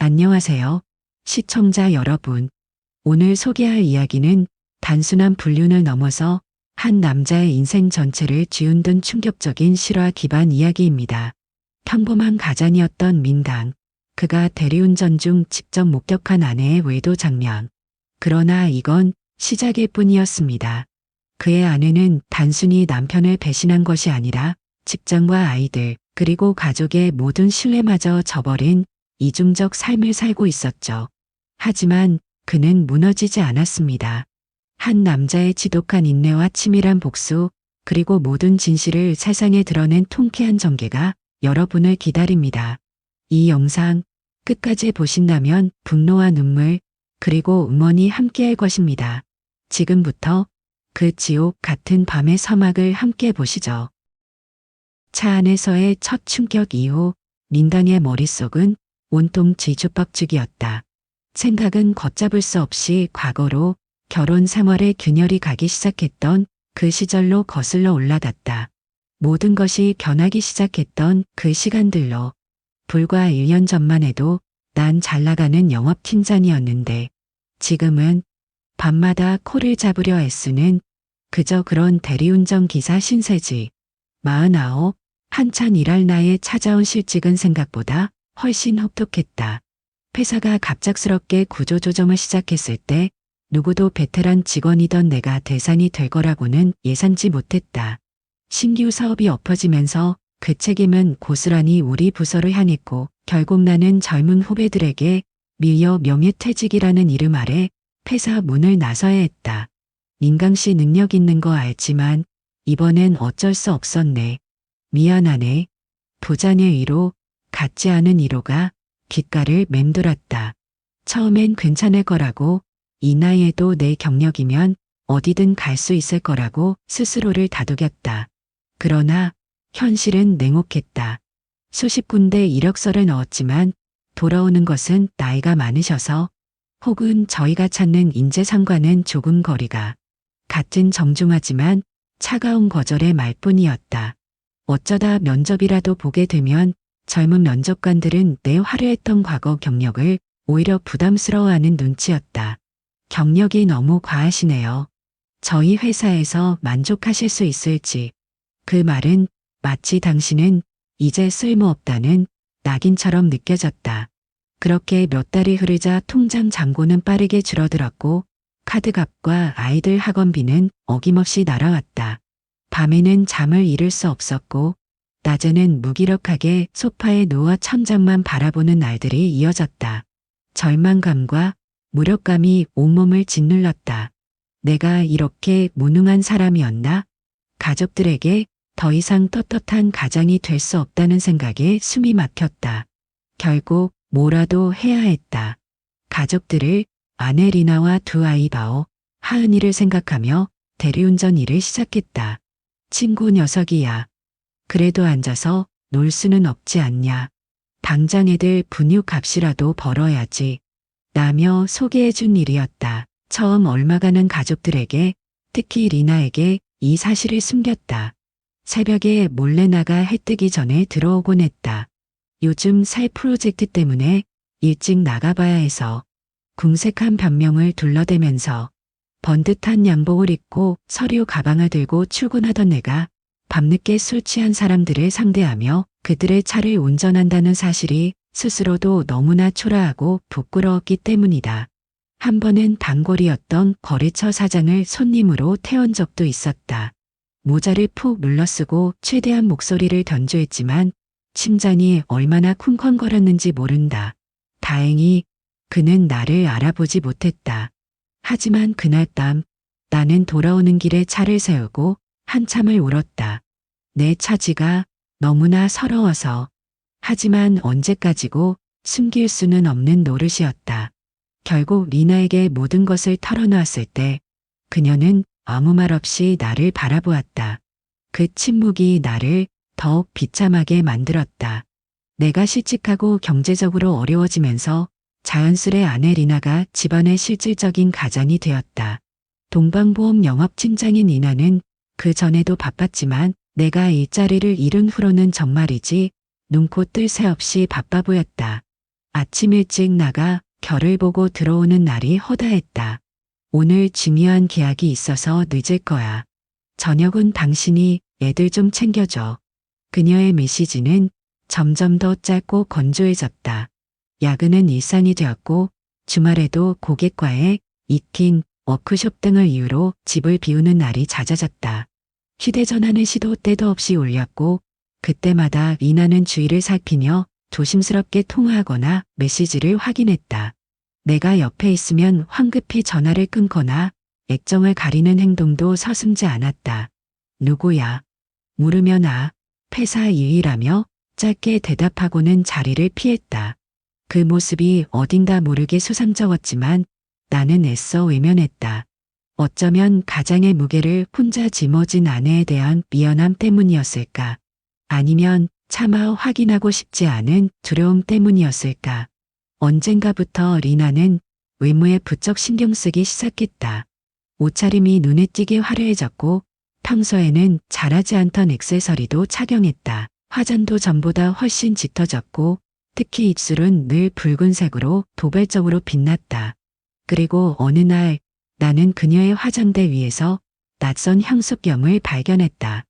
안녕하세요. 시청자 여러분. 오늘 소개할 이야기는 단순한 불륜을 넘어서 한 남자의 인생 전체를 뒤흔든 충격적인 실화 기반 이야기입니다. 평범한 가장이었던 민당. 그가 대리운전 중 직접 목격한 아내의 외도 장면. 그러나 이건 시작일 뿐이었습니다. 그의 아내는 단순히 남편을 배신한 것이 아니라 직장과 아이들, 그리고 가족의 모든 신뢰마저 저버린 이중적 삶을 살고 있었죠. 하지만 그는 무너지지 않았습니다. 한 남자의 지독한 인내와 치밀한 복수, 그리고 모든 진실을 세상에 드러낸 통쾌한 전개가 여러분을 기다립니다. 이 영상 끝까지 보신다면 분노와 눈물, 그리고 응원이 함께할 것입니다. 지금부터 그 지옥 같은 밤의 서막을 함께 보시죠. 차 안에서의 첫 충격 이후 민당의 머릿속은 온통 뒤죽박죽이었다. 생각은 걷잡을 수 없이 과거로, 결혼 생활에 균열이 가기 시작했던 그 시절로 거슬러 올라갔다. 모든 것이 변하기 시작했던 그 시간들로. 불과 1년 전만 해도 난 잘나가는 영업팀장이었는데 지금은 밤마다 코를 잡으려 애쓰는 그저 그런 대리운전 기사 신세지. 49, 한참 일할 나이에 찾아온 실직은 생각보다 훨씬 혹독했다. 회사가 갑작스럽게 구조조정을 시작했을 때 누구도 베테랑 직원이던 내가 대상이 될 거라고는 예상치 못했다. 신규 사업이 엎어지면서 그 책임은 고스란히 우리 부서를 향했고 결국 나는 젊은 후배들에게 밀려 명예퇴직이라는 이름 아래 회사 문을 나서야 했다. 민강씨 능력 있는 거 알지만 이번엔 어쩔 수 없었네. 미안하네. 부자의 위로, 같지 않은 위로가 귓가를 맴돌았다. 처음엔 괜찮을 거라고, 이 나이에도 내 경력이면 어디든 갈 수 있을 거라고 스스로를 다독였다. 그러나 현실은 냉혹했다. 수십 군데 이력서를 넣었지만 돌아오는 것은 나이가 많으셔서 혹은 저희가 찾는 인재상과는 조금 거리가 같은 정중하지만 차가운 거절의 말뿐이었다. 어쩌다 면접이라도 보게 되면 젊은 면접관들은 내 화려했던 과거 경력을 오히려 부담스러워하는 눈치였다. 경력이 너무 과하시네요. 저희 회사에서 만족하실 수 있을지. 그 말은 마치 당신은 이제 쓸모없다는 낙인처럼 느껴졌다. 그렇게 몇 달이 흐르자 통장 잔고는 빠르게 줄어들었고 카드값과 아이들 학원비는 어김없이 날아왔다. 밤에는 잠을 이룰 수 없었고 낮에는 무기력하게 소파에 누워 천장만 바라보는 날들이 이어졌다. 절망감과 무력감이 온몸을 짓눌렀다. 내가 이렇게 무능한 사람이었나? 가족들에게 더 이상 떳떳한 가장이 될 수 없다는 생각에 숨이 막혔다. 결국 뭐라도 해야 했다. 가족들을, 아내 리나와 두 아이 바오, 하은이를 생각하며 대리운전 일을 시작했다. 친구 녀석이야. 그래도 앉아서 놀 수는 없지 않냐. 당장 애들 분유값이라도 벌어야지. 라며 소개해준 일이었다. 처음 얼마 가는 가족들에게, 특히 리나에게 이 사실을 숨겼다. 새벽에 몰래 나가 해 뜨기 전에 들어오곤 했다. 요즘 새 프로젝트 때문에 일찍 나가봐야 해서. 궁색한 변명을 둘러대면서 번듯한 양복을 입고 서류 가방을 들고 출근하던 내가 밤늦게 술 취한 사람들을 상대하며 그들의 차를 운전한다는 사실이 스스로도 너무나 초라하고 부끄러웠기 때문이다. 한 번은 단골이었던 거래처 사장을 손님으로 태운 적도 있었다. 모자를 푹 눌러쓰고 최대한 목소리를 변조했지만 심장이 얼마나 쿵쾅거렸는지 모른다. 다행히 그는 나를 알아보지 못했다. 하지만 그날 밤 나는 돌아오는 길에 차를 세우고 한참을 울었다. 내 차지가 너무나 서러워서. 하지만 언제까지고 숨길 수는 없는 노릇이었다. 결국 리나에게 모든 것을 털어놓았을 때 그녀는 아무 말 없이 나를 바라보았다. 그 침묵이 나를 더욱 비참하게 만들었다. 내가 실직하고 경제적으로 어려워지면서 자연스레 아내 리나가 집안의 실질적인 가장이 되었다. 동방보험 영업팀장인 리나는 그 전에도 바빴지만 내가 일자리를 잃은 후로는 정말이지 눈코 뜰 새 없이 바빠 보였다. 아침 일찍 나가 별을 보고 들어오는 날이 허다했다. 오늘 중요한 계약이 있어서 늦을 거야. 저녁은 당신이 애들 좀 챙겨줘. 그녀의 메시지는 점점 더 짧고 건조해졌다. 야근은 일상이 되었고 주말에도 고객과의 미팅, 워크숍 등을 이유로 집을 비우는 날이 잦아졌다. 휴대전화는 시도 때도 없이 울렸고 그때마다 리나는 주위를 살피며 조심스럽게 통화하거나 메시지를 확인했다. 내가 옆에 있으면 황급히 전화를 끊거나 액정을 가리는 행동도 서슴지 않았다. 누구야? 물으면 회사 일이라며 짧게 대답하고는 자리를 피했다. 그 모습이 어딘가 모르게 수상쩍었지만 나는 애써 외면했다. 어쩌면 가장의 무게를 혼자 짊어진 아내에 대한 미안함 때문이었을까? 아니면 차마 확인하고 싶지 않은 두려움 때문이었을까? 언젠가부터 리나는 외모에 부쩍 신경 쓰기 시작했다. 옷차림이 눈에 띄게 화려해졌고 평소에는 잘하지 않던 액세서리도 착용했다. 화장도 전보다 훨씬 짙어졌고 특히 입술은 늘 붉은색으로 도발적으로 빛났다. 그리고 어느 날 나는 그녀의 화장대 위에서 낯선 향수병을 발견했다.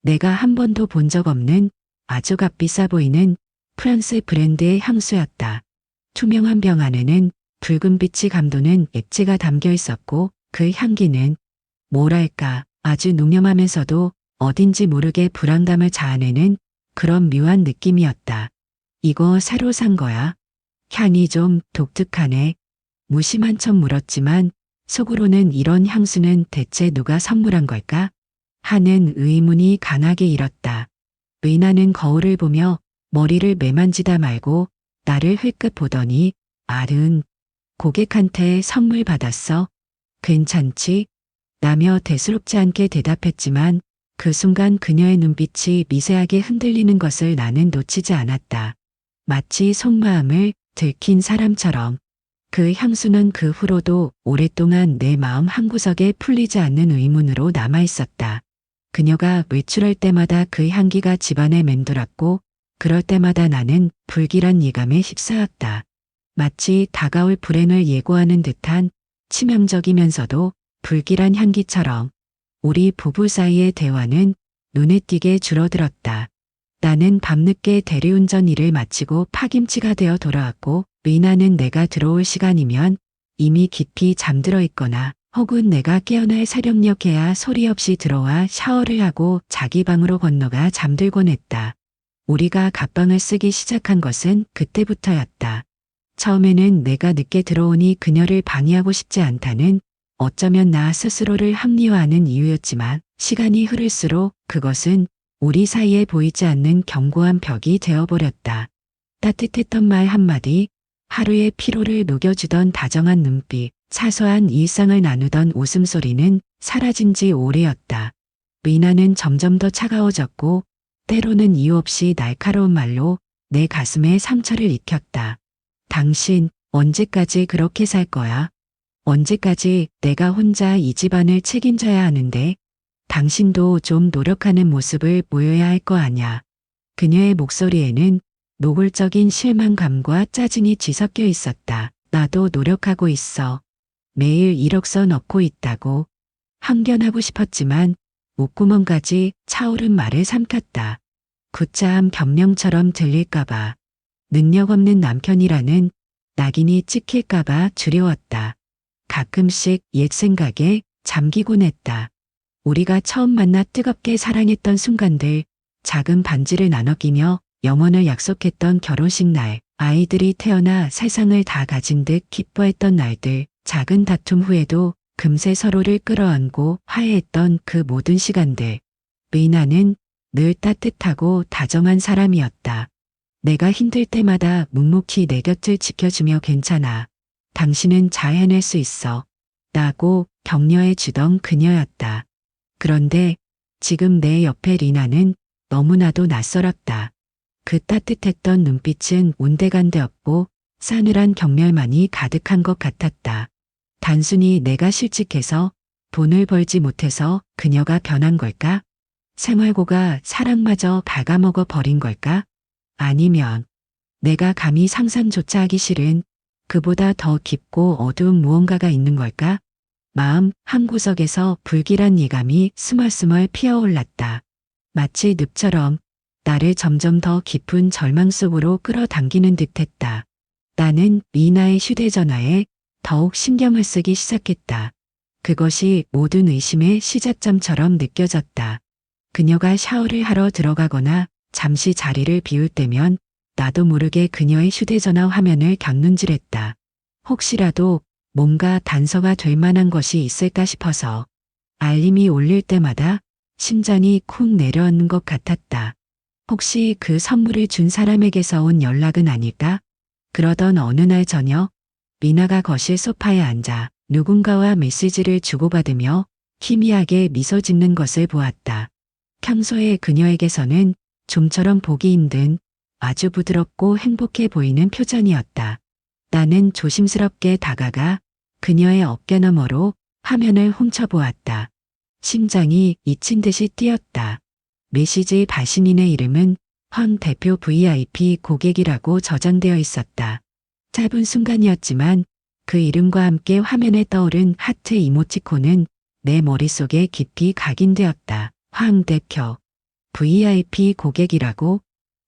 내가 한 번도 본 적 없는 아주 값비싸 보이는 프랑스 브랜드의 향수였다. 투명한 병 안에는 붉은 빛이 감도는 액체가 담겨 있었고 그 향기는 뭐랄까 아주 농염하면서도 어딘지 모르게 불안감을 자아내는 그런 묘한 느낌이었다. 이거 새로 산 거야? 향이 좀 독특하네. 무심한 척 물었지만 속으로는 이런 향수는 대체 누가 선물한 걸까? 하는 의문이 강하게 일었다. 리나는 거울을 보며 머리를 매만지다 말고 나를 흘끗 보더니 고객한테 선물 받았어. 괜찮지? 라며 대수롭지 않게 대답했지만 그 순간 그녀의 눈빛이 미세하게 흔들리는 것을 나는 놓치지 않았다. 마치 속마음을 들킨 사람처럼. 그 향수는 그 후로도 오랫동안 내 마음 한구석에 풀리지 않는 의문으로 남아있었다. 그녀가 외출할 때마다 그 향기가 집안에 맴돌았고 그럴 때마다 나는 불길한 예감에 휩싸였다. 마치 다가올 불행을 예고하는 듯한 치명적이면서도 불길한 향기처럼 우리 부부 사이의 대화는 눈에 띄게 줄어들었다. 나는 밤늦게 대리운전 일을 마치고 파김치가 되어 돌아왔고 리나는 내가 들어올 시간이면 이미 깊이 잠들어 있거나 혹은 내가 깨어날 새벽녘에야 소리 없이 들어와 샤워를 하고 자기 방으로 건너가 잠들곤 했다. 우리가 갑방을 쓰기 시작한 것은 그때부터였다. 처음에는 내가 늦게 들어오니 그녀를 방해하고 싶지 않다는 어쩌면 나 스스로를 합리화하는 이유였지만 시간이 흐를수록 그것은 우리 사이에 보이지 않는 견고한 벽이 되어버렸다. 따뜻했던 말 한마디, 하루의 피로를 녹여주던 다정한 눈빛, 사소한 일상을 나누던 웃음소리는 사라진 지 오래였다. 리나는 점점 더 차가워졌고 때로는 이유 없이 날카로운 말로 내 가슴에 상처를 익혔다. 당신 언제까지 그렇게 살 거야? 언제까지 내가 혼자 이 집안을 책임져야 하는데 당신도 좀 노력하는 모습을 보여야 할 거 아냐. 그녀의 목소리에는 노골적인 실망감과 짜증이 뒤섞여 있었다. 나도 노력하고 있어. 매일 이력서 넣고 있다고. 항변하고 싶었지만 목구멍까지 차오른 말을 삼켰다. 구차한 변명처럼 들릴까봐. 능력 없는 남편이라는 낙인이 찍힐까봐 두려웠다. 가끔씩 옛 생각에 잠기곤 했다. 우리가 처음 만나 뜨겁게 사랑했던 순간들, 작은 반지를 나눠 끼며 영원을 약속했던 결혼식 날, 아이들이 태어나 세상을 다 가진 듯 기뻐했던 날들, 작은 다툼 후에도 금세 서로를 끌어안고 화해했던 그 모든 시간들. 리나는 늘 따뜻하고 다정한 사람이었다. 내가 힘들 때마다 묵묵히 내 곁을 지켜주며 괜찮아. 당신은 잘 해낼 수 있어. 라고 격려해 주던 그녀였다. 그런데 지금 내 옆에 리나는 너무나도 낯설었다. 그 따뜻했던 눈빛은 온데간데없고 싸늘한 경멸만이 가득한 것 같았다. 단순히 내가 실직해서 돈을 벌지 못해서 그녀가 변한 걸까? 생활고가 사랑마저 갉아먹어 버린 걸까? 아니면 내가 감히 상상조차 하기 싫은 그보다 더 깊고 어두운 무언가가 있는 걸까? 마음 한구석에서 불길한 예감이 스멀스멀 피어올랐다. 마치 늪처럼 나를 점점 더 깊은 절망 속으로 끌어당기는 듯했다. 나는 미나의 휴대전화에 더욱 신경을 쓰기 시작했다. 그것이 모든 의심의 시작점처럼 느껴졌다. 그녀가 샤워를 하러 들어가거나 잠시 자리를 비울 때면 나도 모르게 그녀의 휴대전화 화면을 곁눈질했다. 혹시라도 뭔가 단서가 될 만한 것이 있을까 싶어서 알림이 울릴 때마다 심장이 쿵 내려앉는 것 같았다. 혹시 그 선물을 준 사람에게서 온 연락은 아닐까? 그러던 어느 날 저녁, 미나가 거실 소파에 앉아 누군가와 메시지를 주고받으며 희미하게 미소 짓는 것을 보았다. 평소에 그녀에게서는 좀처럼 보기 힘든 아주 부드럽고 행복해 보이는 표정이었다. 나는 조심스럽게 다가가 그녀의 어깨 너머로 화면을 훔쳐보았다. 심장이 잊힌 듯이 뛰었다. 메시지 발신인의 이름은 황 대표 VIP 고객이라고 저장되어 있었다. 짧은 순간이었지만 그 이름과 함께 화면에 떠오른 하트 이모티콘은 내 머릿속에 깊이 각인되었다. 황 대표 VIP 고객이라고?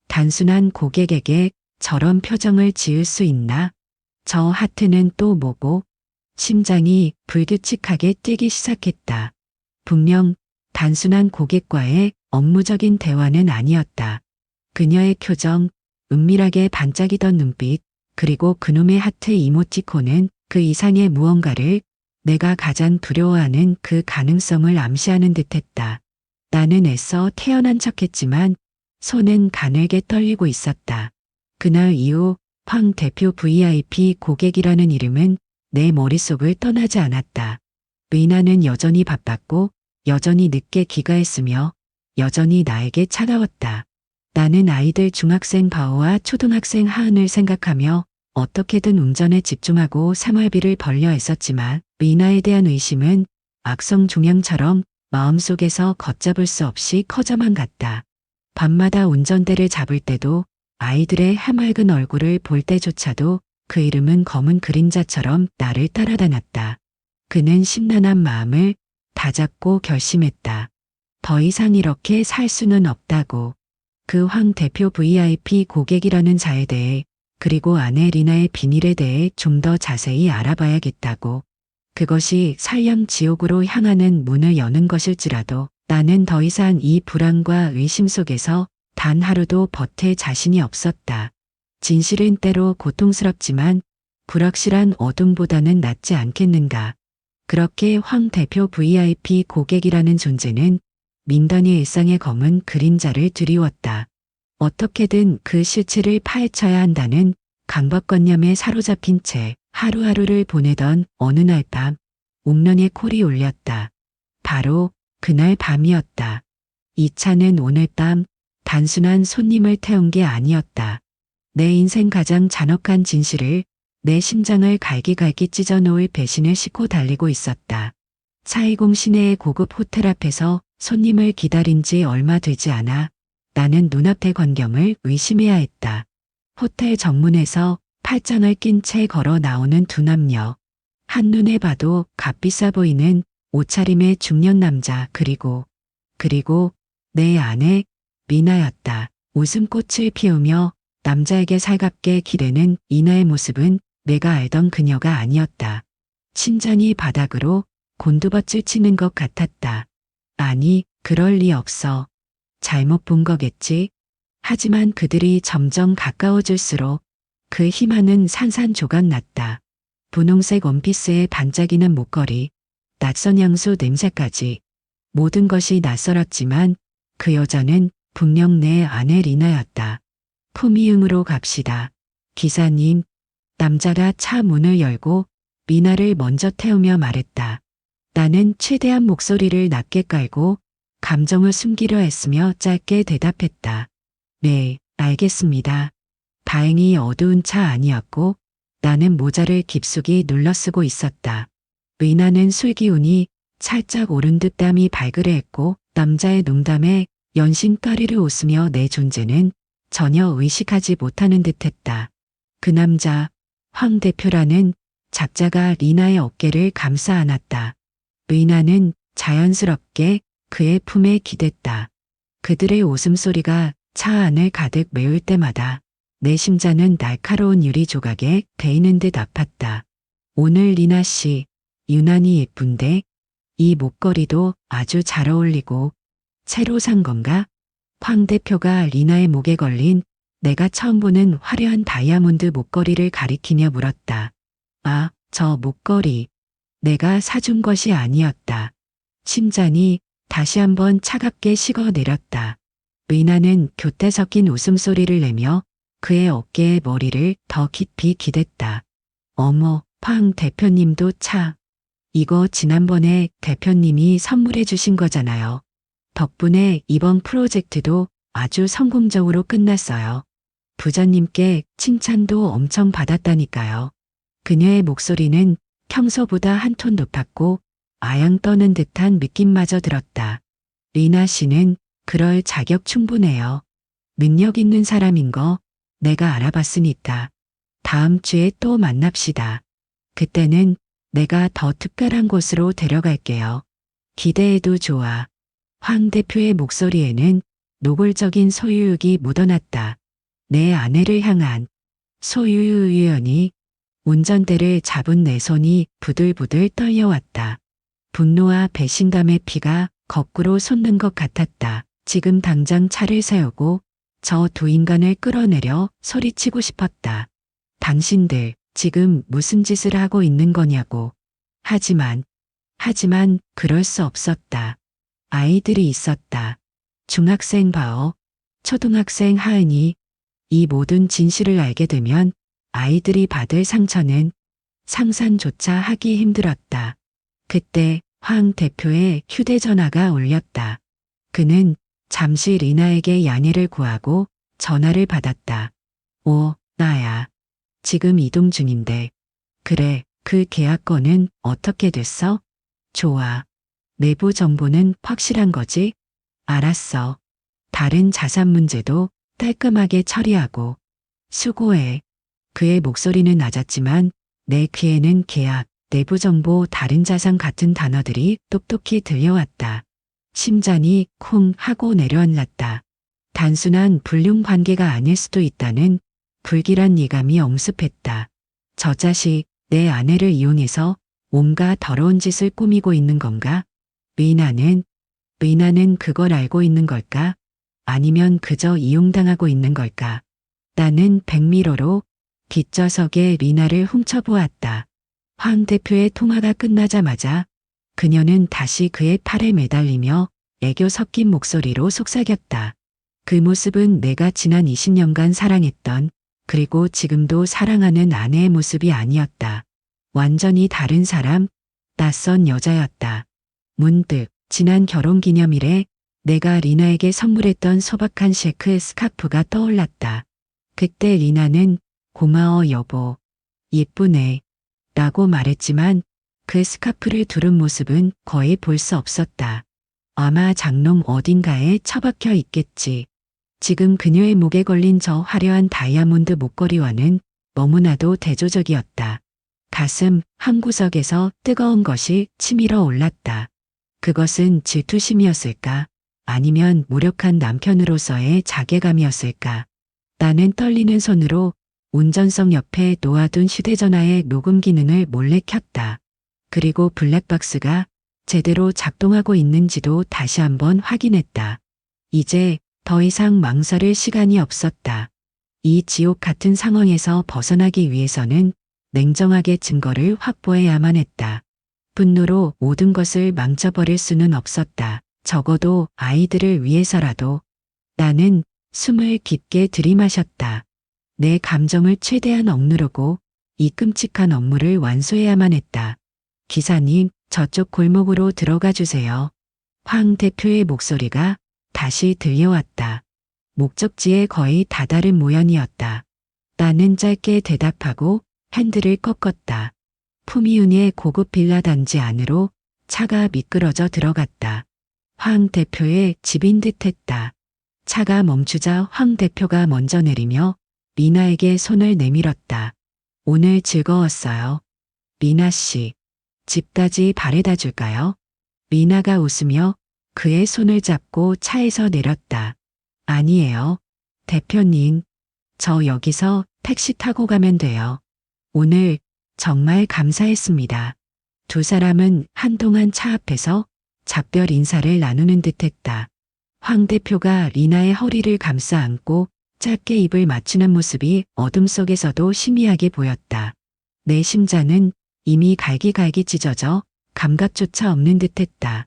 단순한 고객에게 저런 표정을 지을 수 있나? 저 하트는 또 뭐고? 심장이 불규칙하게 뛰기 시작했다. 분명 단순한 고객과의 업무적인 대화는 아니었다. 그녀의 표정, 은밀하게 반짝이던 눈빛, 그리고 그놈의 하트 이모티콘은 그 이상의 무언가를, 내가 가장 두려워하는 그 가능성을 암시하는 듯했다. 나는 애써 태연한 척했지만 손은 가늘게 떨리고 있었다. 그날 이후 황 대표 VIP 고객이라는 이름은 내 머릿속을 떠나지 않았다. 미나는 여전히 바빴고 여전히 늦게 귀가했으며 여전히 나에게 차가웠다. 나는 아이들 중학생 바오와 초등학생 하은을 생각하며 어떻게든 운전에 집중하고 생활비를 벌려 애썼지만 미나에 대한 의심은 악성 종양처럼 마음속에서 걷잡을 수 없이 커져만 갔다. 밤마다 운전대를 잡을 때도 아이들의 해맑은 얼굴을 볼 때조차도 그 이름은 검은 그림자처럼 나를 따라다녔다. 그는 심란한 마음을 다잡고 결심했다. 더 이상 이렇게 살 수는 없다고. 그 황 대표 VIP 고객이라는 자에 대해 그리고 아내 리나의 비밀에 대해 좀 더 자세히 알아봐야겠다고. 그것이 설령 지옥으로 향하는 문을 여는 것일지라도 나는 더 이상 이 불안과 의심 속에서 단 하루도 버틸 자신이 없었다. 진실은 때로 고통스럽지만 불확실한 어둠보다는 낫지 않겠는가. 그렇게 황 대표 VIP 고객이라는 존재는 민단의 일상의 검은 그림자를 드리웠다. 어떻게든 그 실체를 파헤쳐야 한다는 강박관념에 사로잡힌 채 하루하루를 보내던 어느 날 밤, 옥면에 콜이 울렸다. 바로 그날 밤이었다. 이 차는 오늘 밤 단순한 손님을 태운 게 아니었다. 내 인생 가장 잔혹한 진실을, 내 심장을 갈기갈기 찢어놓을 배신을 싣고 달리고 있었다. 차이공 시내의 고급 호텔 앞에서 손님을 기다린 지 얼마 되지 않아 나는 눈앞의 광경을 의심해야 했다. 호텔 정문에서 팔짱을 낀 채 걸어 나오는 두 남녀. 한눈에 봐도 값비싸 보이는 옷차림의 중년 남자 그리고 내 아내 미나였다. 웃음꽃을 피우며 남자에게 살갑게 기대는 이나의 모습은 내가 알던 그녀가 아니었다. 심장이 바닥으로 곤두박질 치는 것 같았다. 아니, 그럴 리 없어. 잘못 본 거겠지. 하지만 그들이 점점 가까워질수록 그 희망은 산산조각 났다. 분홍색 원피스에 반짝이는 목걸이, 낯선 향수 냄새까지. 모든 것이 낯설었지만 그 여자는 분명 내 아내 리나였다. 품위응으로 갑시다. 기사님. 남자가 차 문을 열고 미나를 먼저 태우며 말했다. 나는 최대한 목소리를 낮게 깔고 감정을 숨기려 했으며 짧게 대답했다. 네, 알겠습니다. 다행히 어두운 차 아니었고 나는 모자를 깊숙이 눌러쓰고 있었다. 미나는 술기운이 살짝 오른 듯 땀이 발그레했고 남자의 농담에 연신까리를 웃으며 내 존재는 전혀 의식하지 못하는 듯했다. 그 남자, 황 대표라는 작자가 리나의 어깨를 감싸 안았다. 리나는 자연스럽게 그의 품에 기댔다. 그들의 웃음소리가 차 안을 가득 메울 때마다 내 심장은 날카로운 유리 조각에 베이는 듯 아팠다. 오늘 리나 씨, 유난히 예쁜데 이 목걸이도 아주 잘 어울리고 새로 산 건가? 황 대표가 리나의 목에 걸린 내가 처음 보는 화려한 다이아몬드 목걸이를 가리키며 물었다. 아, 저 목걸이. 내가 사준 것이 아니었다. 심장이 다시 한번 차갑게 식어 내렸다. 리나는 교태 섞인 웃음소리를 내며 그의 어깨에 머리를 더 깊이 기댔다. 어머, 황 대표님도 차. 이거 지난번에 대표님이 선물해 주신 거잖아요. 덕분에 이번 프로젝트도 아주 성공적으로 끝났어요. 부자님께 칭찬도 엄청 받았다니까요. 그녀의 목소리는 평소보다 한 톤 높았고 아양 떠는 듯한 느낌마저 들었다. 리나 씨는 그럴 자격 충분해요. 능력 있는 사람인 거 내가 알아봤으니까. 다음 주에 또 만납시다. 그때는 내가 더 특별한 곳으로 데려갈게요. 기대해도 좋아. 황 대표의 목소리에는 노골적인 소유욕이 묻어났다. 내 아내를 향한 소유욕이니 운전대를 잡은 내 손이 부들부들 떨려왔다. 분노와 배신감의 피가 거꾸로 솟는 것 같았다. 지금 당장 차를 세우고 저 두 인간을 끌어내려 소리치고 싶었다. 당신들 지금 무슨 짓을 하고 있는 거냐고. 하지만 그럴 수 없었다. 아이들이 있었다. 중학생 바어, 초등학생 하은이. 이 모든 진실을 알게 되면 아이들이 받을 상처는 상상조차 하기 힘들었다. 그때 황 대표의 휴대전화가 울렸다. 그는 잠시 리나에게 양해를 구하고 전화를 받았다. 오, 나야. 지금 이동 중인데. 그래, 그 계약건은 어떻게 됐어? 좋아. 내부 정보는 확실한 거지? 알았어. 다른 자산 문제도 깔끔하게 처리하고. 수고해. 그의 목소리는 낮았지만 내 귀에는 계약, 내부 정보, 다른 자산 같은 단어들이 똑똑히 들려왔다. 심장이 쿵 하고 내려앉았다. 단순한 불륜 관계가 아닐 수도 있다는 불길한 예감이 엄습했다. 저 자식, 내 아내를 이용해서 온갖 더러운 짓을 꾸미고 있는 건가? 리나는 그걸 알고 있는 걸까? 아니면 그저 이용당하고 있는 걸까? 나는 백미러로 뒷좌석에 리나를 훔쳐보았다. 황 대표의 통화가 끝나자마자 그녀는 다시 그의 팔에 매달리며 애교 섞인 목소리로 속삭였다. 그 모습은 내가 지난 20년간 사랑했던, 그리고 지금도 사랑하는 아내의 모습이 아니었다. 완전히 다른 사람, 낯선 여자였다. 문득 지난 결혼기념일에 내가 리나에게 선물했던 소박한 쉐크 스카프가 떠올랐다. 그때 리나는 고마워 여보, 예쁘네 라고 말했지만 그 스카프를 두른 모습은 거의 볼 수 없었다. 아마 장롱 어딘가에 처박혀 있겠지. 지금 그녀의 목에 걸린 저 화려한 다이아몬드 목걸이와는 너무나도 대조적이었다. 가슴 한 구석에서 뜨거운 것이 치밀어 올랐다. 그것은 질투심이었을까? 아니면 무력한 남편으로서의 자괴감이었을까? 나는 떨리는 손으로 운전석 옆에 놓아둔 휴대전화의 녹음 기능을 몰래 켰다. 그리고 블랙박스가 제대로 작동하고 있는지도 다시 한번 확인했다. 이제 더 이상 망설일 시간이 없었다. 이 지옥 같은 상황에서 벗어나기 위해서는 냉정하게 증거를 확보해야만 했다. 분노로 모든 것을 망쳐버릴 수는 없었다. 적어도 아이들을 위해서라도. 나는 숨을 깊게 들이마셨다. 내 감정을 최대한 억누르고 이 끔찍한 업무를 완수해야만 했다. 기사님, 저쪽 골목으로 들어가 주세요. 황 대표의 목소리가 다시 들려왔다. 목적지에 거의 다다른 모양이었다. 나는 짧게 대답하고 핸들을 꺾었다. 푸미운의 고급 빌라 단지 안으로 차가 미끄러져 들어갔다. 황 대표의 집인 듯했다. 차가 멈추자 황 대표가 먼저 내리며 미나에게 손을 내밀었다. 오늘 즐거웠어요. 미나 씨, 집까지 바래다 줄까요? 미나가 웃으며 그의 손을 잡고 차에서 내렸다. 아니에요. 대표님, 저 여기서 택시 타고 가면 돼요. 오늘 정말 감사했습니다. 두 사람은 한동안 차 앞에서 작별 인사를 나누는 듯했다. 황 대표가 리나의 허리를 감싸 안고 짧게 입을 맞추는 모습이 어둠 속에서도 희미하게 보였다. 내 심장은 이미 갈기갈기 찢어져 감각조차 없는 듯했다.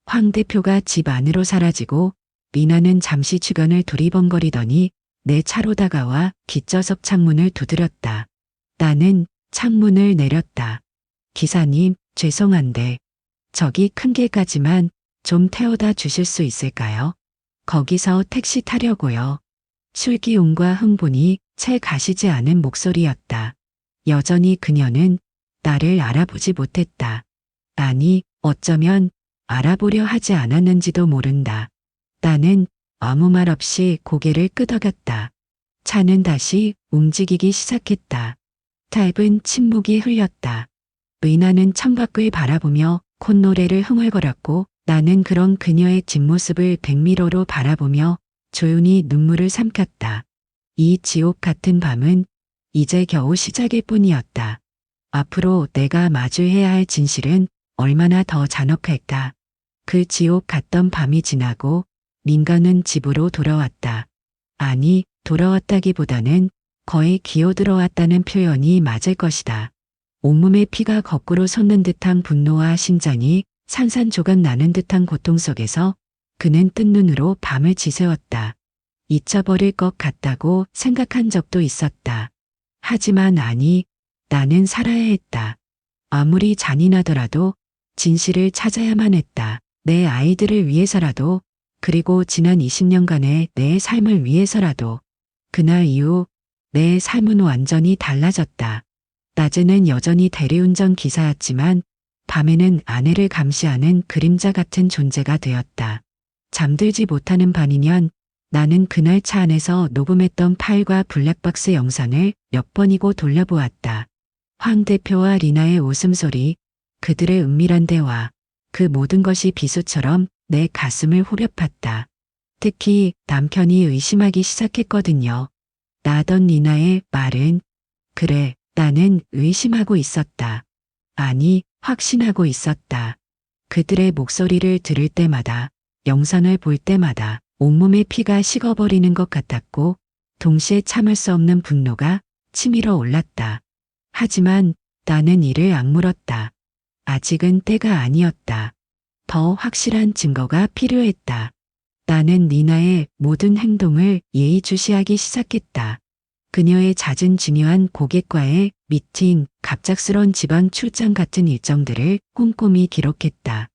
황 대표가 집 안으로 사라지고 미나는 잠시 주변을 두리번거리더니 내 차로 다가와 뒷좌석 창문을 두드렸다. 나는 창문을 내렸다. 기사님, 죄송한데 저기 큰 길까지만 좀 태워다 주실 수 있을까요? 거기서 택시 타려고요. 술기운과 흥분이 채 가시지 않은 목소리였다. 여전히 그녀는 나를 알아보지 못했다. 아니, 어쩌면 알아보려 하지 않았는지도 모른다. 나는 아무 말 없이 고개를 끄덕였다. 차는 다시 움직이기 시작했다. 짧은 침묵이 흘렸다. 의나는 창밖을 바라보며 콧노래를 흥얼거렸고 나는 그런 그녀의 뒷모습을 백미러로 바라보며 조용히 눈물을 삼켰다. 이 지옥 같은 밤은 이제 겨우 시작일 뿐이었다. 앞으로 내가 마주해야 할 진실은 얼마나 더 잔혹할까. 그 지옥 같던 밤이 지나고 민가는 집으로 돌아왔다. 아니, 돌아왔다기보다는 거의 기어들어왔다는 표현이 맞을 것이다. 온몸에 피가 거꾸로 솟는 듯한 분노와 심장이 산산조각 나는 듯한 고통 속에서 그는 뜬 눈으로 밤을 지새웠다. 잊혀버릴 것 같다고 생각한 적도 있었다. 하지만 아니, 나는 살아야 했다. 아무리 잔인하더라도 진실을 찾아야만 했다. 내 아이들을 위해서라도, 그리고 지난 20년간의 내 삶을 위해서라도. 그날 이후 내 삶은 완전히 달라졌다. 낮에는 여전히 대리운전 기사였지만 밤에는 아내를 감시하는 그림자 같은 존재가 되었다. 잠들지 못하는 밤이면 나는 그날 차 안에서 녹음했던 파일과 블랙박스 영상을 몇 번이고 돌려보았다. 황 대표와 리나의 웃음소리, 그들의 은밀한 대화, 그 모든 것이 비수처럼 내 가슴을 후려팠다. 특히 남편이 의심하기 시작했거든요. 나던 리나의 말은, 그래, 나는 의심하고 있었다. 아니, 확신하고 있었다. 그들의 목소리를 들을 때마다, 영상을 볼 때마다 온몸의 피가 식어버리는 것 같았고 동시에 참을 수 없는 분노가 치밀어 올랐다. 하지만 나는 이를 악물었다. 아직은 때가 아니었다. 더 확실한 증거가 필요했다. 나는 니나의 모든 행동을 예의주시하기 시작했다. 그녀의 잦은 중요한 고객과의 미팅, 갑작스런 지방 출장 같은 일정들을 꼼꼼히 기록했다.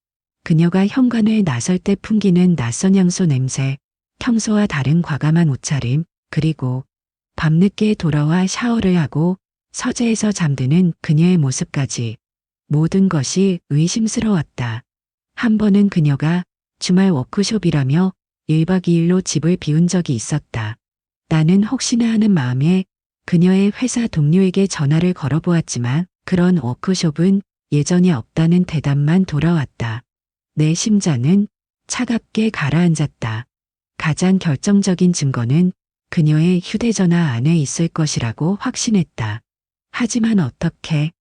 그녀가 현관을 나설 때 풍기는 낯선 향수 냄새, 평소와 다른 과감한 옷차림, 그리고 밤늦게 돌아와 샤워를 하고 서재에서 잠드는 그녀의 모습까지 모든 것이 의심스러웠다. 한 번은 그녀가 주말 워크숍이라며 1박 2일로 집을 비운 적이 있었다. 나는 혹시나 하는 마음에 그녀의 회사 동료에게 전화를 걸어보았지만 그런 워크숍은 예전에 없다는 대답만 돌아왔다. 내 심장은 차갑게 가라앉았다. 가장 결정적인 증거는 그녀의 휴대전화 안에 있을 것이라고 확신했다. 하지만 어떻게?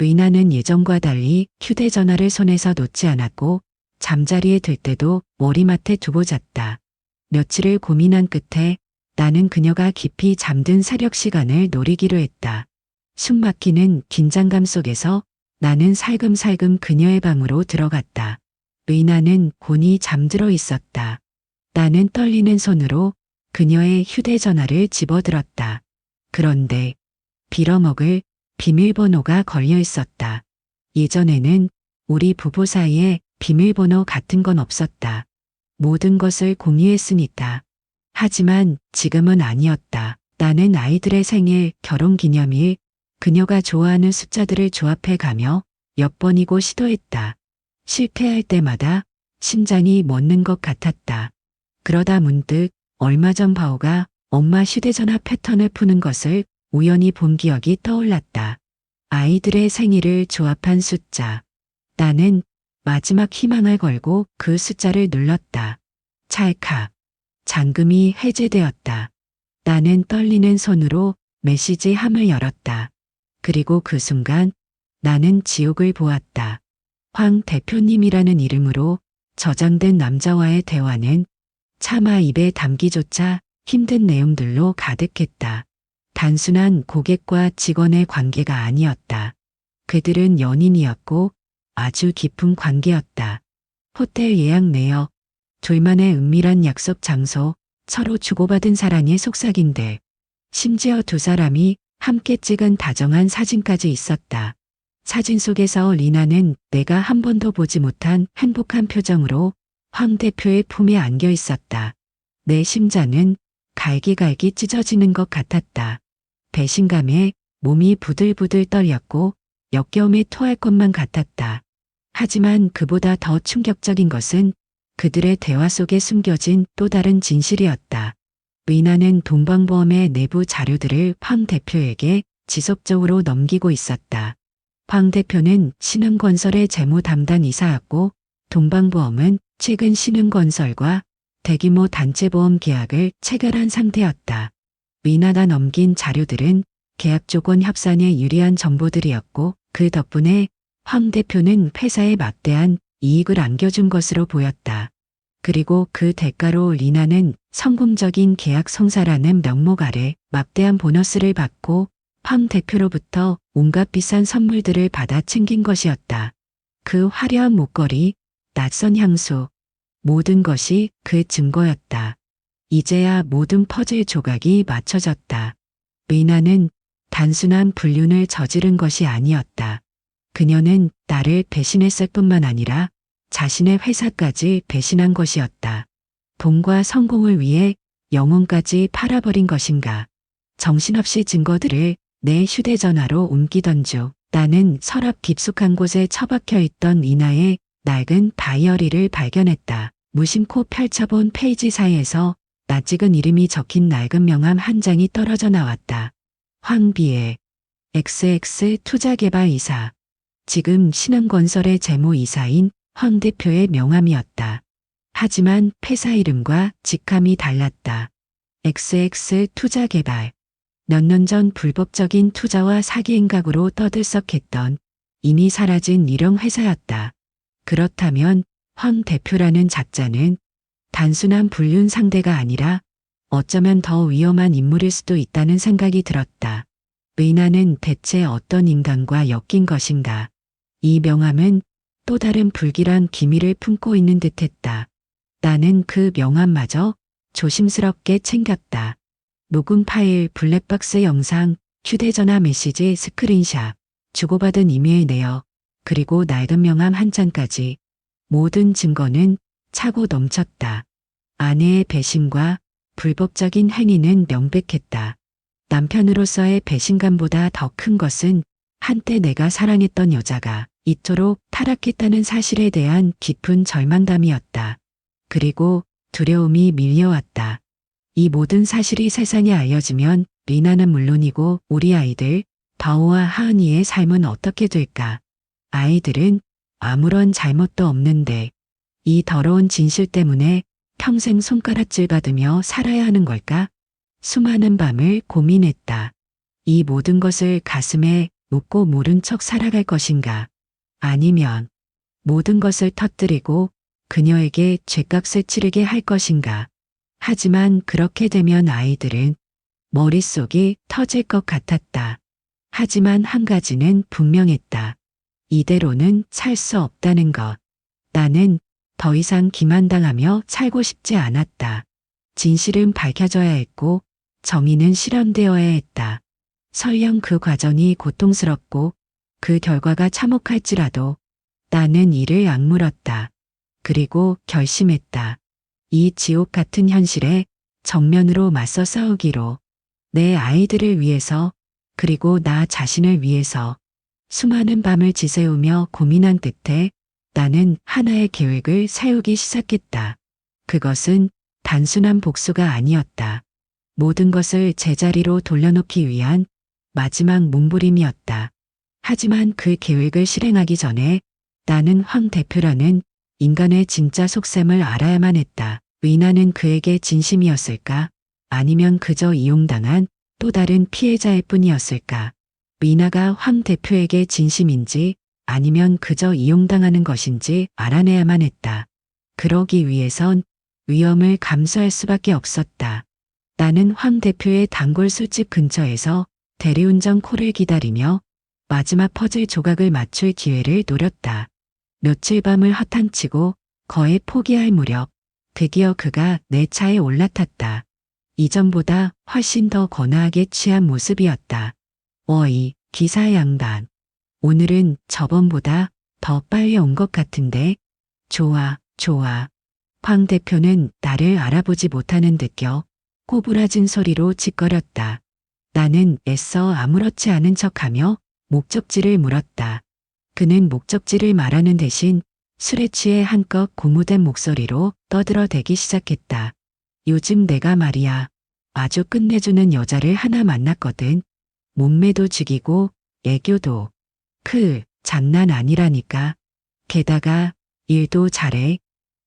의나는 예전과 달리 휴대전화를 손에서 놓지 않았고 잠자리에 들 때도 머리맡에 두고 잤다. 며칠을 고민한 끝에 나는 그녀가 깊이 잠든 새벽 시간을 노리기로 했다. 숨막히는 긴장감 속에서 나는 살금살금 그녀의 방으로 들어갔다. 의나는 곤히 잠들어 있었다. 나는 떨리는 손으로 그녀의 휴대전화를 집어들었다. 그런데 빌어먹을 비밀번호가 걸려 있었다. 예전에는 우리 부부 사이에 비밀번호 같은 건 없었다. 모든 것을 공유했으니까. 하지만 지금은 아니었다. 나는 아이들의 생일, 결혼기념일, 그녀가 좋아하는 숫자들을 조합해 가며 몇 번이고 시도했다. 실패할 때마다 심장이 멎는 것 같았다. 그러다 문득 얼마 전 바오가 엄마 휴대전화 패턴을 푸는 것을 우연히 본 기억이 떠올랐다. 아이들의 생일을 조합한 숫자. 나는 마지막 희망을 걸고 그 숫자를 눌렀다. 찰칵. 잠금이 해제되었다. 나는 떨리는 손으로 메시지 함을 열었다. 그리고 그 순간 나는 지옥을 보았다. 황 대표님이라는 이름으로 저장된 남자와의 대화는 차마 입에 담기조차 힘든 내용들로 가득했다. 단순한 고객과 직원의 관계가 아니었다. 그들은 연인이었고 아주 깊은 관계였다. 호텔 예약 내역, 둘만의 은밀한 약속 장소, 서로 주고받은 사랑의 속삭임들. 심지어 두 사람이 함께 찍은 다정한 사진까지 있었다. 사진 속에서 리나는 내가 한 번도 보지 못한 행복한 표정으로 황 대표의 품에 안겨 있었다. 내 심장은 갈기갈기 찢어지는 것 같았다. 배신감에 몸이 부들부들 떨렸고 역겨움에 토할 것만 같았다. 하지만 그보다 더 충격적인 것은 그들의 대화 속에 숨겨진 또 다른 진실이었다. 리나는 동방보험의 내부 자료들을 황 대표에게 지속적으로 넘기고 있었다. 황 대표는 신흥건설의 재무 담당 이사였고 동방보험은 최근 신흥건설과 대규모 단체보험 계약을 체결한 상태였다. 리나가 넘긴 자료들은 계약 조건 협상에 유리한 정보들이었고 그 덕분에 황 대표는 회사에 막대한 이익을 안겨준 것으로 보였다. 그리고 그 대가로 리나는 성공적인 계약 성사라는 명목 아래 막대한 보너스를 받고 황 대표로부터 온갖 비싼 선물들을 받아 챙긴 것이었다. 그 화려한 목걸이, 낯선 향수, 모든 것이 그 증거였다. 이제야 모든 퍼즐 조각이 맞춰졌다. 리나는 단순한 불륜을 저지른 것이 아니었다. 그녀는 나를 배신했을 뿐만 아니라 자신의 회사까지 배신한 것이었다. 돈과 성공을 위해 영혼까지 팔아버린 것인가. 정신없이 증거들을 내 휴대전화로 옮기던 중 나는 서랍 깊숙한 곳에 처박혀 있던 이나의 낡은 다이어리를 발견했다. 무심코 펼쳐본 페이지 사이에서 낯익은 이름이 적힌 낡은 명함 한 장이 떨어져 나왔다. 황비애 XX 투자개발이사. 지금 신흥건설의 재무이사인 황 대표의 명함이었다. 하지만 회사 이름과 직함이 달랐다. XX 투자개발. 몇 년 전 불법적인 투자와 사기 행각으로 떠들썩했던 이미 사라진 일용 회사였다. 그렇다면 황 대표라는 작자는 단순한 불륜 상대가 아니라 어쩌면 더 위험한 인물일 수도 있다는 생각이 들었다. 리나는 대체 어떤 인간과 엮인 것인가. 이 명함은 또 다른 불길한 기밀을 품고 있는 듯했다. 나는 그 명함마저 조심스럽게 챙겼다. 녹음 파일, 블랙박스 영상, 휴대전화 메시지 스크린샷, 주고받은 이메일 내역, 그리고 낡은 명함 한 장까지 모든 증거는 차고 넘쳤다. 아내의 배신과 불법적인 행위는 명백했다. 남편으로서의 배신감보다 더 큰 것은 한때 내가 사랑했던 여자가 이토록 타락했다는 사실에 대한 깊은 절망감이었다. 그리고 두려움이 밀려왔다. 이 모든 사실이 세상에 알려지면 리나는 물론이고 우리 아이들, 바오와 하은이의 삶은 어떻게 될까? 아이들은 아무런 잘못도 없는데 이 더러운 진실 때문에 평생 손가락질 받으며 살아야 하는 걸까? 수많은 밤을 고민했다. 이 모든 것을 가슴에 묻고 모른 척 살아갈 것인가? 아니면 모든 것을 터뜨리고 그녀에게 죗값을 치르게 할 것인가? 하지만 그렇게 되면 아이들은 머릿속이 터질 것 같았다. 하지만 한 가지는 분명했다. 이대로는 살 수 없다는 것. 나는 더 이상 기만당하며 살고 싶지 않았다. 진실은 밝혀져야 했고 정의는 실현되어야 했다. 설령 그 과정이 고통스럽고 그 결과가 참혹할지라도 나는 이를 악물었다. 그리고 결심했다. 이 지옥 같은 현실에 정면으로 맞서 싸우기로. 내 아이들을 위해서 그리고 나 자신을 위해서 수많은 밤을 지새우며 고민한 끝에 나는 하나의 계획을 세우기 시작했다. 그것은 단순한 복수가 아니었다. 모든 것을 제자리로 돌려놓기 위한 마지막 몸부림이었다. 하지만 그 계획을 실행하기 전에 나는 황 대표라는 인간의 진짜 속셈을 알아야만 했다. 위나는 그에게 진심이었을까? 아니면 그저 이용당한 또 다른 피해자일 뿐이었을까? 위나가 황 대표에게 진심인지 아니면 그저 이용당하는 것인지 알아내야만 했다. 그러기 위해선 위험을 감수할 수밖에 없었다. 나는 황 대표의 단골 술집 근처에서 대리운전 콜을 기다리며 마지막 퍼즐 조각을 맞출 기회를 노렸다. 며칠 밤을 허탕치고 거의 포기할 무렵 드디어 그가 내 차에 올라탔다. 이전보다 훨씬 더 거나하게 취한 모습이었다. 어이, 기사 양반. 오늘은 저번보다 더 빨리 온 것 같은데. 좋아, 좋아. 황 대표는 나를 알아보지 못하는 듯껴 꼬부라진 소리로 짓거렸다. 나는 애써 아무렇지 않은 척하며 목적지를 물었다. 그는 목적지를 말하는 대신 술에 취해 한껏 고무된 목소리로 떠들어대기 시작했다. 요즘 내가 말이야, 아주 끝내주는 여자를 하나 만났거든. 몸매도 죽이고 애교도. 장난 아니라니까. 게다가 일도 잘해.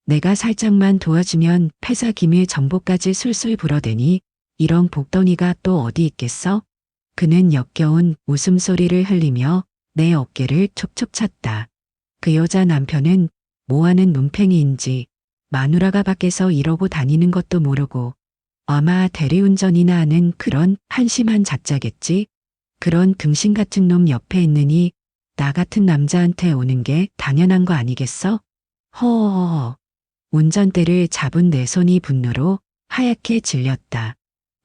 내가 살짝만 도와주면 회사 기밀 정보까지 술술 불어대니 이런 복덩이가 또 어디 있겠어? 그는 역겨운 웃음소리를 흘리며 내 어깨를 촉촉 찼다. 그 여자 남편은 뭐하는 눈팽이인지 마누라가 밖에서 이러고 다니는 것도 모르고 아마 대리운전이나 하는 그런 한심한 작자겠지? 그런 등신 같은 놈 옆에 있느니 나 같은 남자한테 오는 게 당연한 거 아니겠어? 허허허. 운전대를 잡은 내 손이 분노로 하얗게 질렸다.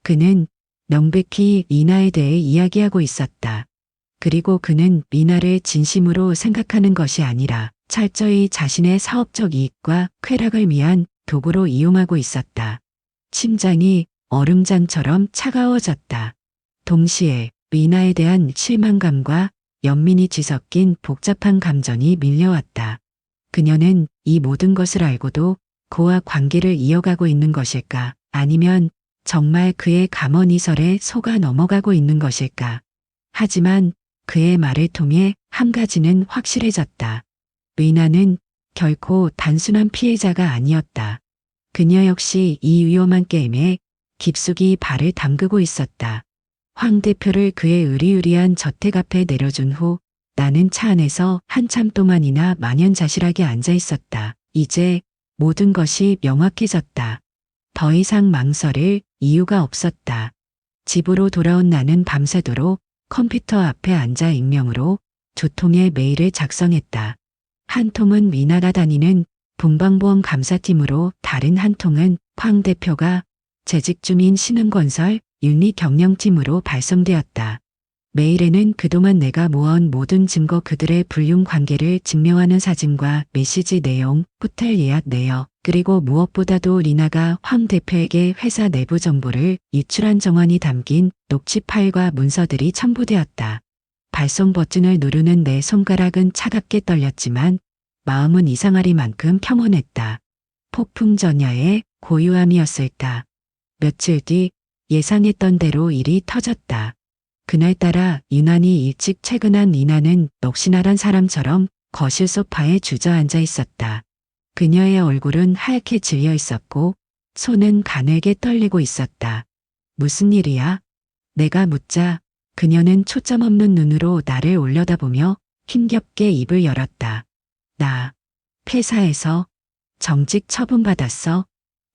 그는 명백히 미나에 대해 이야기하고 있었다. 그리고 그는 미나를 진심으로 생각하는 것이 아니라 철저히 자신의 사업적 이익과 쾌락을 위한 도구로 이용하고 있었다. 심장이 얼음장처럼 차가워졌다. 동시에 미나에 대한 실망감과 연민이 뒤섞인 복잡한 감정이 밀려왔다. 그녀는 이 모든 것을 알고도 그와 관계를 이어가고 있는 것일까? 아니면 정말 그의 감언이설에 속아 넘어가고 있는 것일까? 하지만 그의 말을 통해 한 가지는 확실해졌다. 위나는 결코 단순한 피해자가 아니었다. 그녀 역시 이 위험한 게임에 깊숙이 발을 담그고 있었다. 황 대표를 그의 으리으리한 저택 앞에 내려준 후 나는 차 안에서 한참 동안이나 만연자실하게 앉아 있었다. 이제 모든 것이 명확해졌다. 더 이상 망설일 이유가 없었다. 집으로 돌아온 나는 밤새도록 컴퓨터 앞에 앉아 익명으로 2통의 메일을 작성했다. 한 통은 미나가 다니는 분방보험 감사팀으로, 다른 한 통은 황 대표가 재직 중인 신흥건설 윤리경영팀으로 발송되었다. 메일에는 그동안 내가 모아온 모든 증거, 그들의 불륜 관계를 증명하는 사진과 메시지 내용, 호텔 예약 내역, 그리고 무엇보다도 리나가 황 대표에게 회사 내부 정보를 유출한 정황이 담긴 녹취 파일과 문서들이 첨부되었다. 발송 버튼을 누르는 내 손가락은 차갑게 떨렸지만 마음은 이상하리만큼 평온했다. 폭풍전야의 고요함이었을까. 며칠 뒤 예상했던 대로 일이 터졌다. 그날따라 유난히 일찍 퇴근한 리나는 넋이나란 사람처럼 거실 소파에 주저앉아 있었다. 그녀의 얼굴은 하얗게 질려 있었고 손은 가늘게 떨리고 있었다. 무슨 일이야? 내가 묻자 그녀는 초점 없는 눈으로 나를 올려다보며 힘겹게 입을 열었다. 나 회사에서 정직 처분받았어.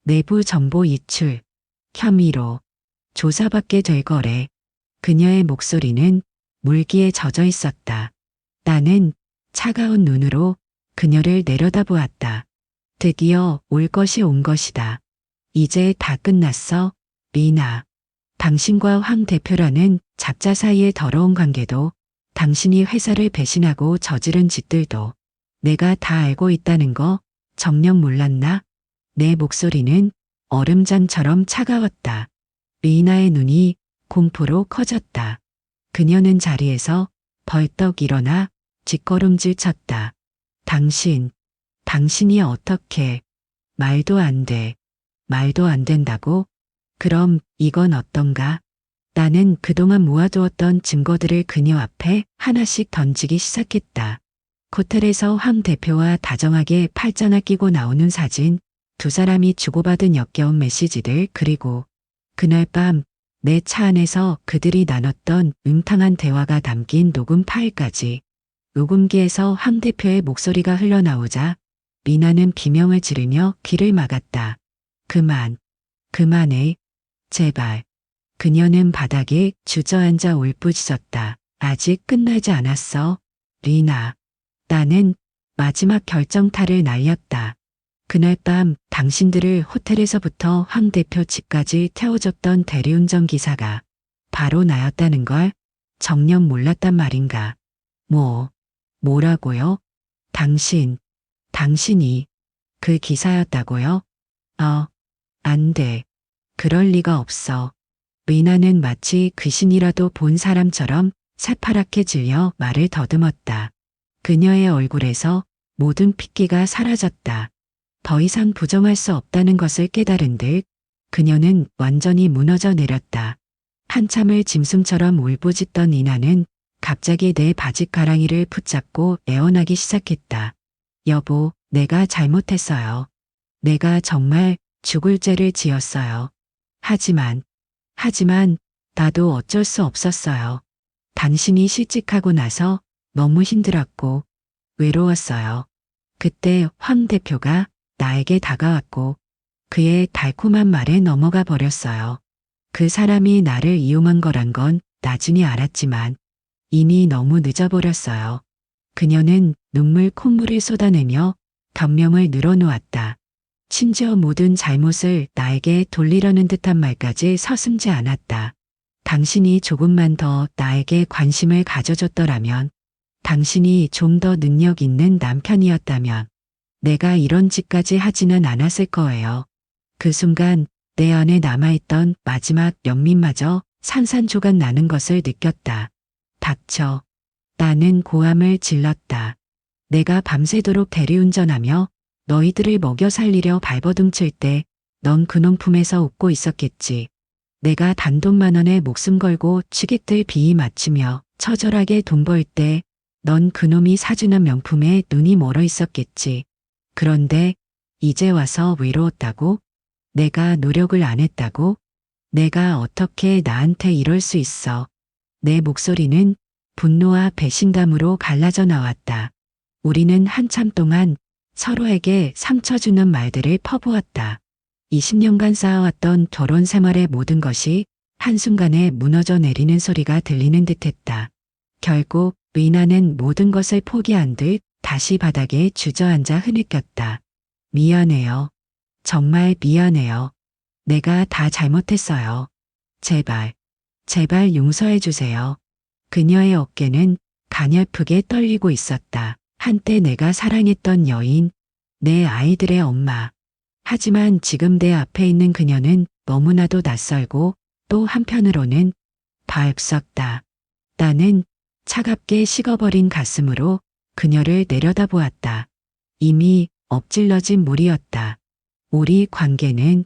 내부 정보 유출 혐의로 조사받게 될 거래. 그녀의 목소리는 물기에 젖어 있었다. 나는 차가운 눈으로 그녀를 내려다보았다. 드디어 올 것이 온 것이다. 이제 다 끝났어, 미나. 당신과 황 대표라는 작자 사이의 더러운 관계도, 당신이 회사를 배신하고 저지른 짓들도 내가 다 알고 있다는 거 정녕 몰랐나? 내 목소리는 얼음장처럼 차가웠다. 미나의 눈이 공포로 커졌다. 그녀는 자리에서 벌떡 일어나 뒷걸음질 쳤다. 당신이 어떻게, 말도 안 돼. 말도 안 된다고? 그럼 이건 어떤가? 나는 그동안 모아두었던 증거들을 그녀 앞에 하나씩 던지기 시작했다. 호텔에서 황 대표와 다정하게 팔짱을 끼고 나오는 사진, 두 사람이 주고받은 역겨운 메시지들, 그리고 그날 밤 내 차 안에서 그들이 나눴던 음탕한 대화가 담긴 녹음 파일까지. 녹음기에서 황 대표의 목소리가 흘러나오자 미나는 비명을 지르며 귀를 막았다. 그만해. 제발. 그녀는 바닥에 주저앉아 울부짖었다. 아직 끝나지 않았어. 리나. 나는 마지막 결정타를 날렸다. 그날 밤 당신들을 호텔에서부터 황 대표 집까지 태워줬던 대리운전 기사가 바로 나였다는 걸 정녕 몰랐단 말인가. 뭐라고요? 당신이 그 기사였다고요? 안 돼. 그럴 리가 없어. 리나는 마치 귀신이라도 본 사람처럼 새파랗게 질려 말을 더듬었다. 그녀의 얼굴에서 모든 핏기가 사라졌다. 더 이상 부정할 수 없다는 것을 깨달은 듯 그녀는 완전히 무너져 내렸다. 한참을 짐승처럼 울부짖던 리나는 갑자기 내 바짓가랑이를 붙잡고 애원하기 시작했다. 여보, 내가 잘못했어요. 내가 정말 죽을 죄를 지었어요. 하지만 나도 어쩔 수 없었어요. 당신이 실직하고 나서 너무 힘들었고 외로웠어요. 그때 황 대표가 나에게 다가왔고 그의 달콤한 말에 넘어가 버렸어요. 그 사람이 나를 이용한 거란 건 나중에 알았지만 이미 너무 늦어버렸어요. 그녀는 눈물 콧물을 쏟아내며 변명을 늘어놓았다. 심지어 모든 잘못을 나에게 돌리려는 듯한 말까지 서슴지 않았다. 당신이 조금만 더 나에게 관심을 가져줬더라면, 당신이 좀 더 능력 있는 남편이었다면 내가 이런 짓까지 하지는 않았을 거예요. 그 순간 내 안에 남아있던 마지막 연민마저 산산조각 나는 것을 느꼈다. 닥쳐. 나는 고함을 질렀다. 내가 밤새도록 대리운전하며 너희들을 먹여 살리려 발버둥칠 때 넌 그놈 품에서 웃고 있었겠지. 내가 단돈 10,000원에 목숨 걸고 취객들 비위 맞추며 처절하게 돈 벌 때 넌 그놈이 사주는 명품에 눈이 멀어 있었겠지. 그런데 이제 와서 외로웠다고? 내가 노력을 안 했다고? 내가 어떻게 나한테 이럴 수 있어? 내 목소리는 분노와 배신감으로 갈라져 나왔다. 우리는 한참 동안 서로에게 상처 주는 말들을 퍼부었다. 20년간 쌓아왔던 결혼 생활의 모든 것이 한순간에 무너져 내리는 소리가 들리는 듯했다. 결국 리나는 모든 것을 포기한 듯 다시 바닥에 주저앉아 흐느꼈다. 미안해요. 정말 미안해요. 내가 다 잘못했어요. 제발 용서해 주세요. 그녀의 어깨는 가냘프게 떨리고 있었다. 한때 내가 사랑했던 여인, 내 아이들의 엄마. 하지만 지금 내 앞에 있는 그녀는 너무나도 낯설고 또 한편으로는 바엽었다. 나는 차갑게 식어버린 가슴으로 그녀를 내려다보았다. 이미 엎질러진 물이었다. 우리 관계는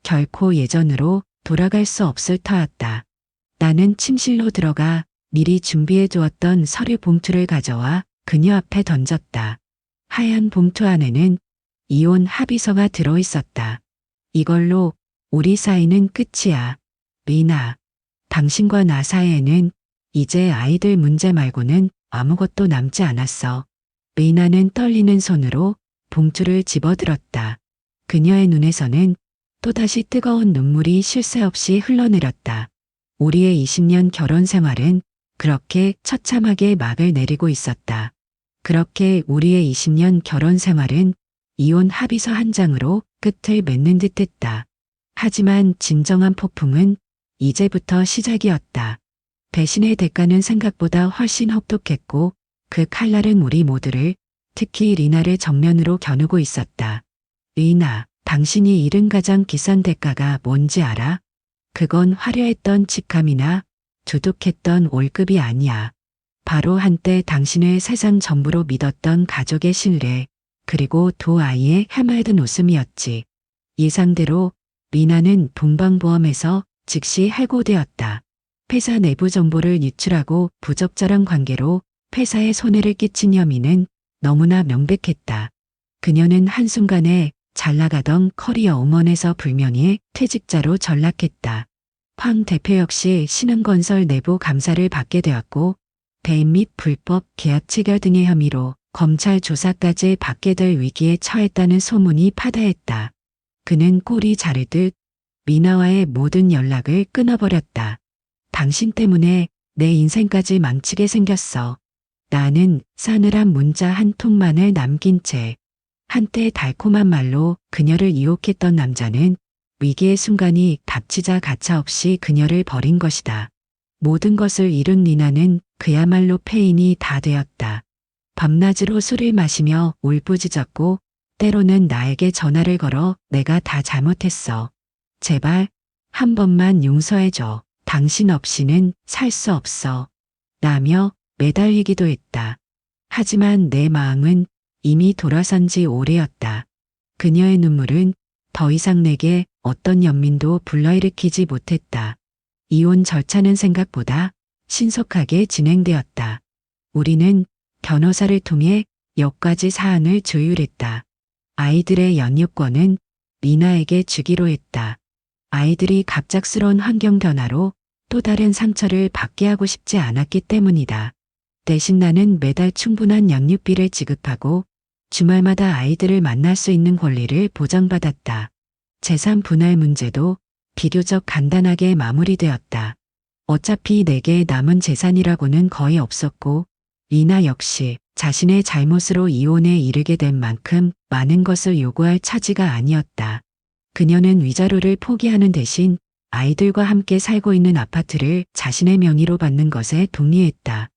결코 예전으로 돌아갈 수 없을 터였다. 나는 침실로 들어가 미리 준비해 두었던 서류 봉투를 가져와 그녀 앞에 던졌다. 하얀 봉투 안에는 이혼 합의서가 들어있었다. 이걸로 우리 사이는 끝이야. 리나, 당신과 나 사이에는 이제 아이들 문제 말고는 아무것도 남지 않았어. 리나는 떨리는 손으로 봉투를 집어들었다. 그녀의 눈에서는 또다시 뜨거운 눈물이 쉴 새 없이 흘러내렸다. 우리의 20년 결혼 생활은 그렇게 처참하게 막을 내리고 있었다. 그렇게 우리의 20년 결혼 생활은 이혼 합의서 한 장으로 끝을 맺는 듯했다. 하지만 진정한 폭풍은 이제부터 시작이었다. 배신의 대가는 생각보다 훨씬 혹독했고 그 칼날은 우리 모두를, 특히 리나를 정면으로 겨누고 있었다. 리나, 당신이 잃은 가장 비싼 대가가 뭔지 알아? 그건 화려했던 직함이나 두둑했던 월급이 아니야. 바로 한때 당신을 세상 전부로 믿었던 가족의 신뢰, 그리고 두 아이의 해맑은 웃음이었지. 예상대로 미나는 동방보험에서 즉시 해고되었다. 회사 내부 정보를 유출하고 부적절한 관계로 회사에 손해를 끼친 혐의는 너무나 명백했다. 그녀는 한순간에 잘 나가던 커리어 우먼에서 불명예 퇴직자로 전락했다. 황 대표 역시 신흥건설 내부 감사를 받게 되었고 배임 및 불법 계약 체결 등의 혐의로 검찰 조사까지 받게 될 위기에 처했다는 소문이 파다했다. 그는 꼴이 자르듯 미나와의 모든 연락을 끊어버렸다. 당신 때문에 내 인생까지 망치게 생겼어. 나는 싸늘한 문자 한 통만을 남긴 채 한때 달콤한 말로 그녀를 유혹했던 남자는 위기의 순간이 닥치자 가차없이 그녀를 버린 것이다. 모든 것을 잃은 리나는 그야말로 패인이 다 되었다. 밤낮으로 술을 마시며 울부짖었고 때로는 나에게 전화를 걸어 내가 다 잘못했어. 제발 한 번만 용서해줘. 당신 없이는 살 수 없어. 라며 매달리기도 했다. 하지만 내 마음은 이미 돌아선 지 오래였다. 그녀의 눈물은 더 이상 내게 어떤 연민도 불러일으키지 못했다. 이혼 절차는 생각보다 신속하게 진행되었다. 우리는 변호사를 통해 몇 가지 사안을 조율했다. 아이들의 연유권은 리나에게 주기로 했다. 아이들이 갑작스러운 환경 변화로 또 다른 상처를 받게 하고 싶지 않았기 때문이다. 대신 나는 매달 충분한 양육비를 지급하고 주말마다 아이들을 만날 수 있는 권리를 보장받았다. 재산 분할 문제도 비교적 간단하게 마무리되었다. 어차피 내게 남은 재산이라고는 거의 없었고 리나 역시 자신의 잘못으로 이혼에 이르게 된 만큼 많은 것을 요구할 처지가 아니었다. 그녀는 위자료를 포기하는 대신 아이들과 함께 살고 있는 아파트를 자신의 명의로 받는 것에 동의했다.